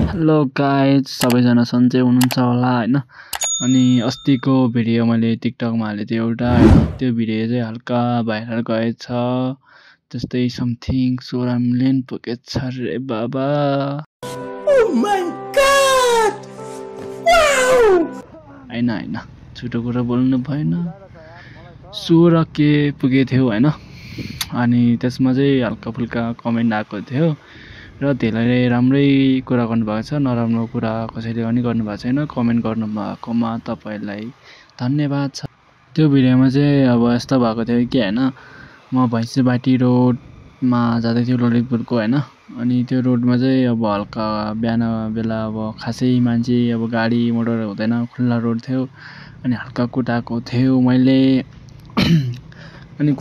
Hello guys, सबैजना सन्चै हुनुहुन्छ होला हैन। अनि अस्तिको भिडियो मैले टिकटकमा हालेको थिएँ एउटा हैन, त्यो भिडियो चाहिँ हल्का भाइरल गएछ। जस्तै समथिङ 16 मिलियन पुगेछ रे बाबा। Oh my god! Wow! हैन छुटो कुरा बोल्नु भएन। 16K पुगेको थियो हैन। अनि त्यसमा चाहिँ हल्का फुल्का कमेन्ट आएको थियो र धेरैले राम्रै कुरा गर्नुभएको छ, नराम्रो कुरा कसैले पनि गर्नुभएको छैन। कमेन्ट गर्नुभएकोमा तपाईँलाई धन्यवाद छ। त्यो भिडियोमा चाहिँ अब यस्तो भएको थियो कि हैन, म भैँसीबाटी रोडमा जाँदै थियो ललितपुरको हैन। अनि त्यो रोडमा चाहिँ अब हल्का बिहान बेला अब खासै मान्छे अब गाडी मोटर हुँदैन, खुल्ला रोड थियो। अनि हल्का कुदाएको थियो मैले। अनि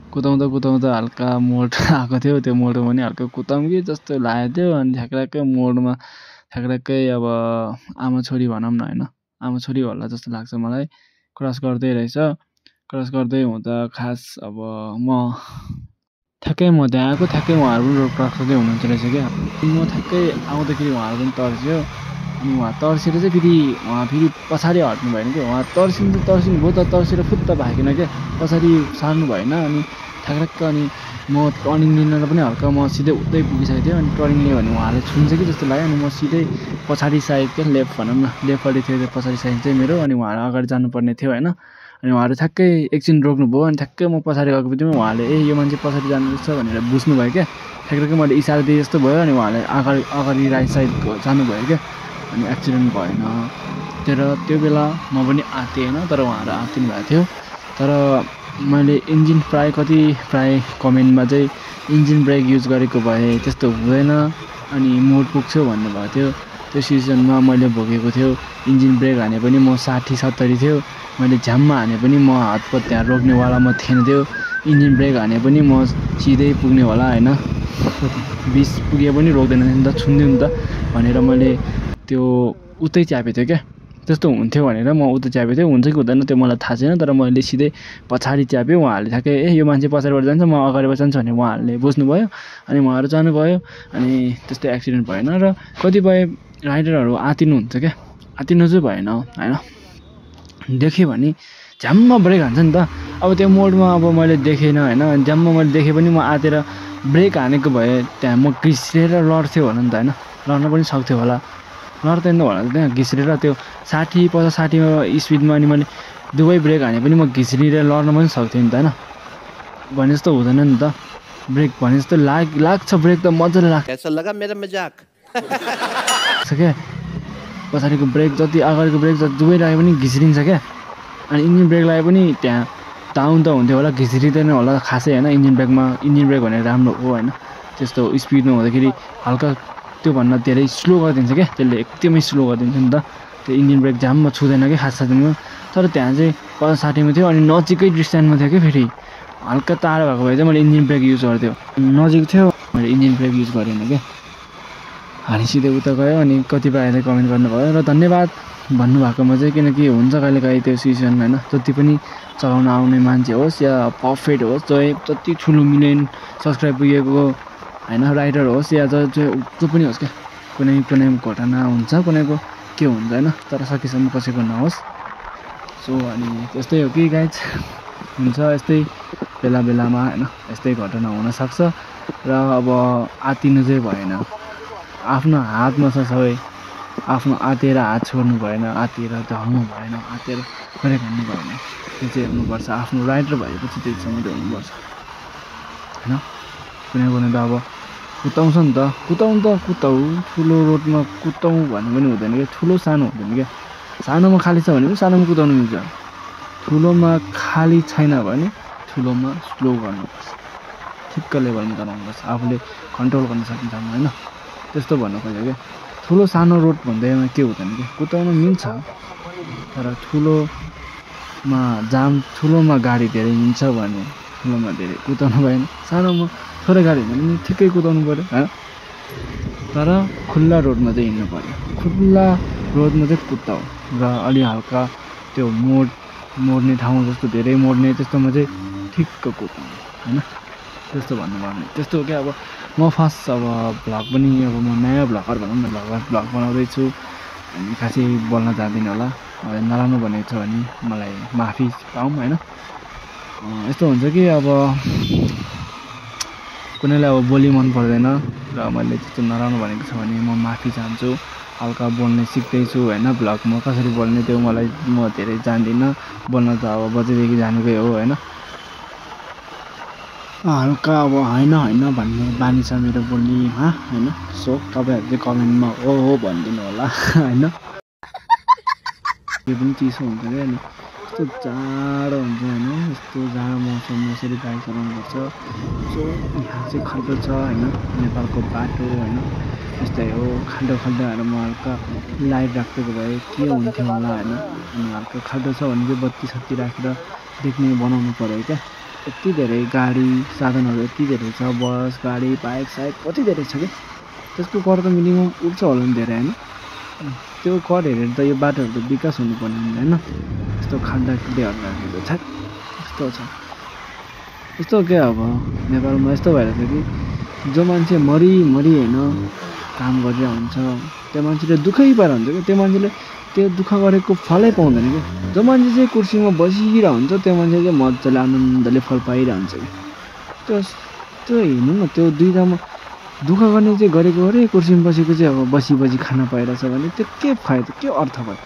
कुदाउँदा हल्का मोड आएको थियो। त्यो मोडमा पनि हल्का कुदाउँ कि जस्तो लागेको थियो। अनि ठ्याक्कै मोडमा ठ्याक्कै अब आमा छोरी भनौँ न हैन, आमा छोरी होला जस्तो लाग्छ मलाई। क्रस गर्दै रहेछ। क्रस गर्दै हुँदा खास अब म त्यहाँ आएको, ठ्याक्कै उहाँहरू पनि रोड क्रस गर्दै हुनुहुन्थ्यो रहेछ क्या। म ठ्याक्कै आउँदाखेरि उहाँहरू पनि तर्स्यो। अनि उहाँ तर्सेर चाहिँ फेरि पछाडि हट्नु भएन क्या। उहाँ तर्सिनु भयो त तर्सेर फुत्त भागेन क्या, पछाडि सार्नु भएन। अनि ठ्याक्क अनि म टर्निङ लिन पनि हल्का म सिधै उतै पुगिसकेको थिएँ। अनि टर्निङ लियो भने उहाँले छुन्छ कि जस्तो लाग्यो। अनि म सिधै पछाडि साइड क्या, लेफ्ट भनौँ न, लेफ्टपट्टि थियो त्यो पछाडि साइड चाहिँ मेरो। अनि उहाँहरू अगाडि जानुपर्ने थियो हैन। अनि उहाँहरू ठ्याक्कै एकछिन रोक्नुभयो। अनि ठ्याक्कै म पछाडि गएको बित्तिकै उहाँले यो मान्छे पछाडि जानुपर्छ भनेर बुझ्नुभयो क्या। ठ्याक्कै मैले इसारा दिए जस्तो भयो। अनि उहाँले अगाडि राइट साइड जानुभयो क्या। अनि एक्सिडेन्ट भएन। तर त्यो बेला म पनि आँटेँ होइन, तर उहाँहरू आँटिनु भएको थियो। तर मैले इन्जिन प्राय कमेन्टमा चाहिँ इन्जिन ब्रेक युज गरेको भए त्यस्तो हुँदैन अनि मोड पुग्छौ भन्नुभएको थियो। त्यो सिजनमा मैले भोगेको थियो। इन्जिन ब्रेक हाने पनि म 60-70 थियो। मैले झ्याममा हाने पनि म हातपत त्यहाँ रोक्नेवालामा थिएन थियो। इन्जिन ब्रेक हाने पनि म सिधै पुग्ने होला होइन, 20 पुगे पनि रोक्दैन नि त, छुन्थ्यो नि त भनेर मैले त्यो उतै च्यापेको थियो क्या। त्यस्तो हुन्थ्यो भनेर म उता च्यापेको थिएँ। हुन्छ कि हुँदैन त्यो मलाई थाहा छैन। तर मैले सिधै पछाडि च्यापेँ। उहाँहरूले ठ्याक्कै यो मान्छे पछाडिबाट जान्छ, म अगाडिबाट जान्छु भने उहाँहरूले बुझ्नुभयो। अनि उहाँहरू जानुभयो। अनि त्यस्तो एक्सिडेन्ट भएन। र कतिपय राइडरहरू आत्तिनुहुन्छ क्या, आत्तिनु चाहिँ भएन होइन। देखेँ भने झ्याममा ब्रेक हान्छ नि त। अब त्यो मोडमा अब मैले देखेन होइन, झ्याममा मैले देखेँ पनि म आँतेर ब्रेक हानेको भए त्यहाँ म घिस्रिएर लड्थ्यो होला नि त होइन, लड्न पनि सक्थ्यो होला, लड्दैन होला त्यहाँ घिस्रिएर त्यो 50-60 स्पिडमा। अनि मैले दुवै ब्रेक हाने पनि म घिस्रिएर लड्न पनि सक्थेँ नि त होइन। भने जस्तो हुँदैन नि त। ब्रेक भने जस्तो लाग्छ, ब्रेक त मजाले लाग्छ। कैसा लगा मेरा मजाक? क्या पछाडिको ब्रेक जति अगाडिको ब्रेक जति दुवै लाग्यो पनि घिस्रिन्छ क्या। अनि इन्जिन ब्रेक लगाए पनि त्यहाँ डाउन त हुन्थ्यो होला, घिस्रिँदैन होला खासै होइन। इन्जिन ब्रेक भनेर राम्रो हो होइन। त्यस्तो स्पिडमा हुँदाखेरि हल्का त्योभन्दा धेरै स्लो गरिदिन्छ क्या, त्यसले एकदमै स्लो गरिदिन्छ नि त। त्यो इन्जिन ब्रेक जाममा छुँदैन क्या खास साथमा। तर त्यहाँ चाहिँ 50-60मा थियो। अनि नजिकै डिस्टेन्समा थियो कि, फेरि हल्का टाढो भएको भए चाहिँ मैले इन्जिन ब्रेक युज गर्थ्यो। नजिक थियो मैले इन्जिन ब्रेक युज गरेन क्या। अनि सिधै उता गयो। अनि कतिपयले कमेन्ट गर्नुभयो र धन्यवाद भन्नुभएकोमा चाहिँ, किनकि हुन्छ कहिलेकाहीँ त्यो सिजन होइन, जति पनि चलाउन आउने मान्छे होस् या पर्फेक्ट होस्, जति ठुलो मिलियन सब्सक्राइब पुगेको होइन राइडर होस् या जो पनि होस् क्या, कुनै घटना हुन्छ, कुनैको के हुन्छ होइन। तर सकेसम्म कसैको नहोस्। सो अनि त्यस्तै हो कि गाइज, हुन्छ यस्तै बेलामा होइन, यस्तै घटना हुनसक्छ। र अब आत्तिनु चाहिँ भएन, आफ्नो हातमा छ सबै। आफ्नो आँतेर हात छोड्नु भएन, आँतेर झर्नु भएन, आँतेर ब्रेक हान्नु भएन। त्यो चाहिँ हेर्नुपर्छ। आफ्नो राइडर भएपछि त्यो चाहिँ हुनुपर्छ होइन। कुनै त अब कुदाउँछ नि त, कुदाउ ठुलो रोडमा कुदाउँ भन्नु पनि हुँदैन क्या। ठुलो सानो हुँदैन क्या। सानोमा खाली छ भने पनि सानोमा कुदाउनु मिल्छ। ठुलोमा खाली छैन भने ठुलोमा स्लो गर्नुपर्छ, ठिक्क लेभलमा चलाउनुपर्छ, आफूले कन्ट्रोल गर्न सकिन्छ होइन। त्यस्तो भन्नु खोज्यो क्या। ठुलो सानो रोड भन्दैमा के हुँदैन कि, कुदाउनु मिल्छ। तर ठुलोमा गाडी धेरै हिँड्छ भने ठुलोमा धेरै कुदाउनु भएन। सानोमा थोरै गाडी हिँड्यो भने ठिक्कै कुदाउनु पऱ्यो होइन। तर खुल्ला रोडमा चाहिँ हिँड्नु पऱ्यो। खुल्ला रोडमा चाहिँ कुदाऊ र अलि हल्का त्यो मोड्ने ठाउँ जस्तो धेरै मोड्ने त्यस्तोमा चाहिँ ठिक्क कुदाउनु होइन। त्यस्तो भन्नुपर्ने। त्यस्तो हो क्या। अब म फर्स्ट अब भ्लग पनि अब म नयाँ भ्लगर भनौँ न भ्लग बनाउँदैछु अनि खासै बोल्न जान्दिनँ होला नराम्रो भनेको छ भने मलाई माफी पाऊँ होइन यस्तो हुन्छ कि अब कुनैलाई अब बोली मन पर्दैन र मैले त्यस्तो नराम्रो भनेको छ भने म माफी चाहन्छु हल्का बोल्ने सिक्दैछु होइन भ्लगमा कसरी बोल्ने त्यो म धेरै जान्दिनँ बोल्न त अब बच्चैदेखि जानेकै हो होइन हल्का अब होइन भन्ने बानी छ मेरो बोलीमा होइन सो तपाईँहरू चाहिँ कमेन्टमा हो भनिदिनु होला होइन यो पनि चिसो हुन्छ क्या अनि यस्तो जाडो हुन्छ होइन यस्तो जाडो मौसममा यसरी बाइक चलाउनुपर्छ सो यहाँ चाहिँ खाल्डो छ होइन नेपालको बाटो होइन यस्तै हो खाल्डो म हल्का लाइट राखिदिएको भए के हुन्थ्यो होला होइन अनि हल्का खाल्डो छ भने चाहिँ बत्ती सत्ती राखेर देख्ने बनाउनु पऱ्यो क्या यति धेरै गाडी साधनहरू यति धेरै छ बस गाडी बाइक साइक कति धेरै छ क्या त्यसको कर त मिनिमम उठ्छ होला नि धेरै होइन त्यो कर हेरेर त यो बाटोहरू त विकास हुनुपर्ने होइन यस्तो खाल्डाखुल्डीहरू राखेको छ यस्तो छ यस्तो क्या अब नेपालमा यस्तो भएर छ कि जो मान्छे मरि होइन काम गरिरहेको हुन्छ त्यो मान्छेले दुःखै पाएर हुन्छ क्या त्यो मान्छेले त्यो दुःख गरेको फलै पाउँदैन क्या जो मान्छे चाहिँ कुर्सीमा बसिरहेको हुन्छ त्यो मान्छे चाहिँ मजाले आनन्दले फल पाइरहेको हुन्छ कि त्यो हेर्नु न त्यो दुईवटामा दुःख गर्ने चाहिँ गरेको गरे कुर्सीमा बसेको चाहिँ अब बसी खाना पाइरहेछ भने त्यो के फाइदा के अर्थ भयो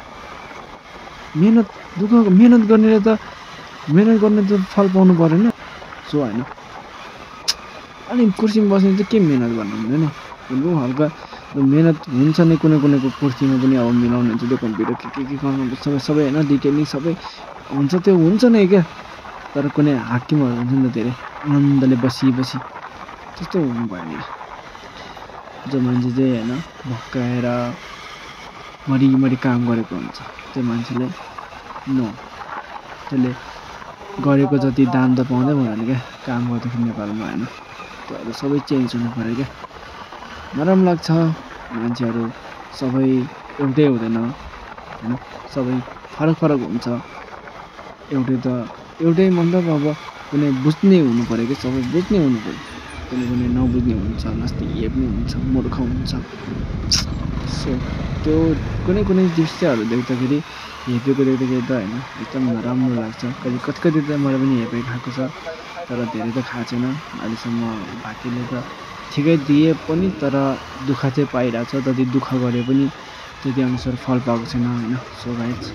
मेहनत गर्ने त फल पाउनु परेन सो होइन अनि कुर्सीमा बस्ने चाहिँ के मेहनत गर्नु हुँदैन हल्का मेहनत हुन्छ नै कुनैको कुर्सीमा पनि अब मिलाउनु हुन्छ त्यो कम्प्युटर के गर्नुपर्छ सबै होइन डिटेलिङ सबै हुन्छ त्यो हुन्छ नै क्या तर कुनै हाकिमहरू हुन्छ नि त धेरै आनन्दले बसी त्यस्तो हुनु भएन जो मान्छे चाहिँ होइन भक्काएर मरि काम गरेको हुन्छ त्यो मान्छेले त्यसले गरेको जति दाम त पाउँदै पाउँदैन क्या काम गर्दाखेरि नेपालमा होइन त्योहरू सबै चेन्ज हुनु पऱ्यो क्या नराम्रो लाग्छ मान्छेहरू सबै एउटै हुँदैन होइन सबै फरक हुन्छ एउटै मतलब अब कुनै बुझ्ने हुनु पऱ्यो कि सबै बुझ्ने हुनु पऱ्यो कुनै नबुझ्ने हुन्छ लास्टै पनि हुन्छ मूर्ख हुन्छ सो त्यो कुनै दृश्यहरू देख्दाखेरि हेपेको देख्दाखेरि त होइन एकदम नराम्रो लाग्छ कति त मलाई पनि हेपेको खाएको छ तर धेरै त खाएको छैन अहिलेसम्म भाटीले त ठिकै दिए पनि तर दुःख चाहिँ पाइरहेको छ जति दुःख गरे पनि त्यति अनुसार फल पाएको छैन होइन सो गाइस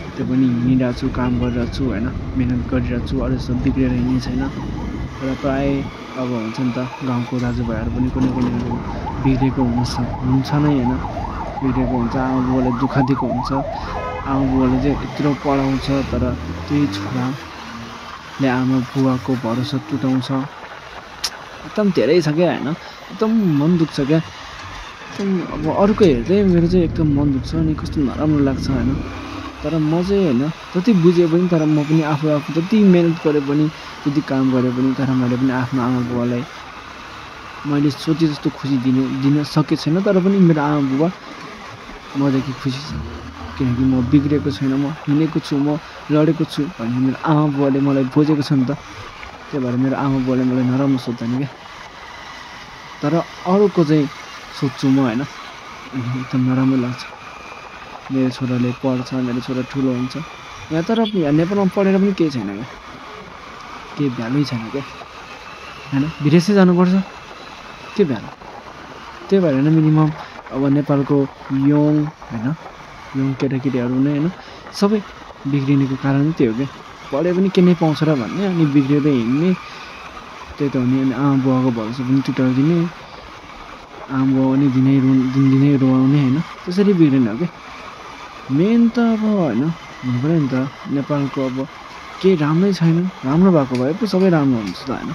त्यो पनि हिँडिरहेको छु काम गरिरहेको छु होइन मिहिनेत गरिरहेको छु अरू सब बिग्रेर हिँड्ने छैन तर प्रायः अब हुन्छ नि त गाउँको दाजुभाइहरू पनि कुनै बिग्रेको हुन्छ नै होइन बिग्रेको हुन्छ आमा बुबाले दुःख दिएको हुन्छ आमा बुबाले चाहिँ यत्रो पढाउँछ तर त्यही छोराले आमा बुबाको भरोसा टुटाउँछ एकदम धेरै छ क्या होइन एकदम मन दुख्छ क्या एकदम अब अरूको हेर्दै मेरो चाहिँ एकदम मन दुख्छ अनि कस्तो नराम्रो लाग्छ होइन तर म चाहिँ होइन जति बुझे पनि तर म पनि आफू जति मिहिनेत गरे पनि जति काम गरे पनि तर मैले पनि आफ्नो आमा बुबालाई मैले सोचे जस्तो खुसी दिन सकेको छैन तर पनि मेरो आमा बुबा मदेखि खुसी छ किनकि म बिग्रेको छैन म हिँडेको छु म लडेको छु भन्ने मेरो आमा बुबाले मलाई बुझेको छ नि त त्यही भएर मेरो आमा बुबाले मलाई नराम्रो सोच्दैन क्या तर अरूको चाहिँ सोध्छु म होइन एकदम नराम्रो लाग्छ मेरो छोराले पढ्छ मेरो छोरा ठुलो हुन्छ यहाँ तर यहाँ नेपालमा पढेर पनि केही छैन क्या केही भ्यालुै छैन क्या होइन विदेशै जानुपर्छ के भ्यालु त्यही भएर नै मिनिमम अब नेपालको यङ केटाकेटीहरू नै होइन सबै बिग्रिनेको कारण त्यही हो क्या पढे पनि के नै पाउँछ र भन्ने अनि बिग्रेर हिँड्ने त्यही त हो नि अनि आमा बुवाको भरोसा पनि टुटाइदिने आमा बुवा पनि दिनै रुवाउने होइन त्यसरी बिग्रिने हो क्या मेन त अब होइन हुनु पऱ्यो नि त नेपालको अब केही राम्रै छैन राम्रो भएको भए पो सबै राम्रो हुन्छ त होइन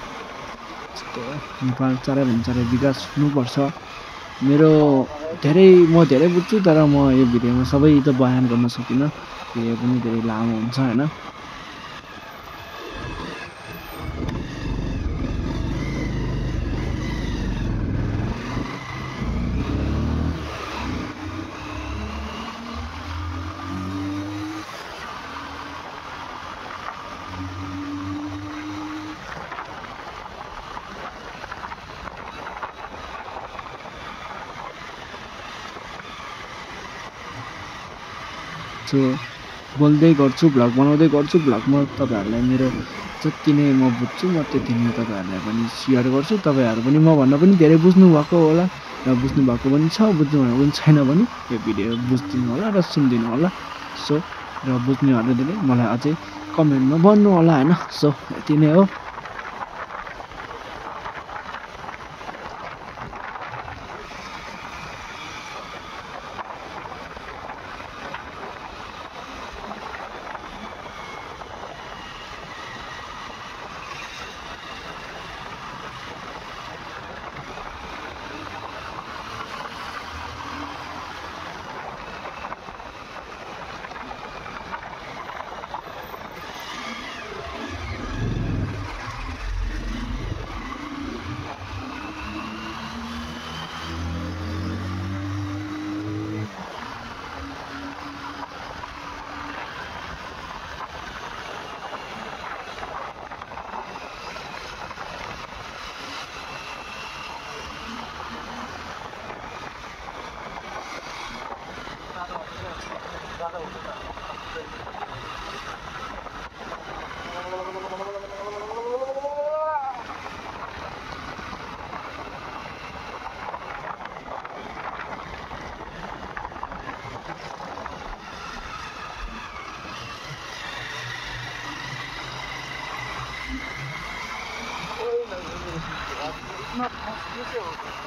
नेपाल चाँडैभन्दा विकास हुनुपर्छ म धेरै बुझ्छु तर म यो भिडियोमा सबै त बयान गर्न सकिनँ भिडियो पनि धेरै लामो हुन्छ होइन सो बोल्दै गर्छु भ्लग बनाउँदै गर्छु भ्लगमा तपाईँहरूलाई मेरो जति नै म बुझ्छु म त्यति नै तपाईँहरूलाई पनि सेयर गर्छु तपाईँहरू पनि मभन्दा पनि धेरै बुझ्नुभएको होला र बुझ्नुभएको पनि छ बुझ्नुभएको पनि छैन भने यो भिडियो बुझिदिनु होला र सुनिदिनु होला सो र बुझ्नेहरूले मलाई अझै कमेन्टमा भन्नु होला होइन सो यति नै हो Not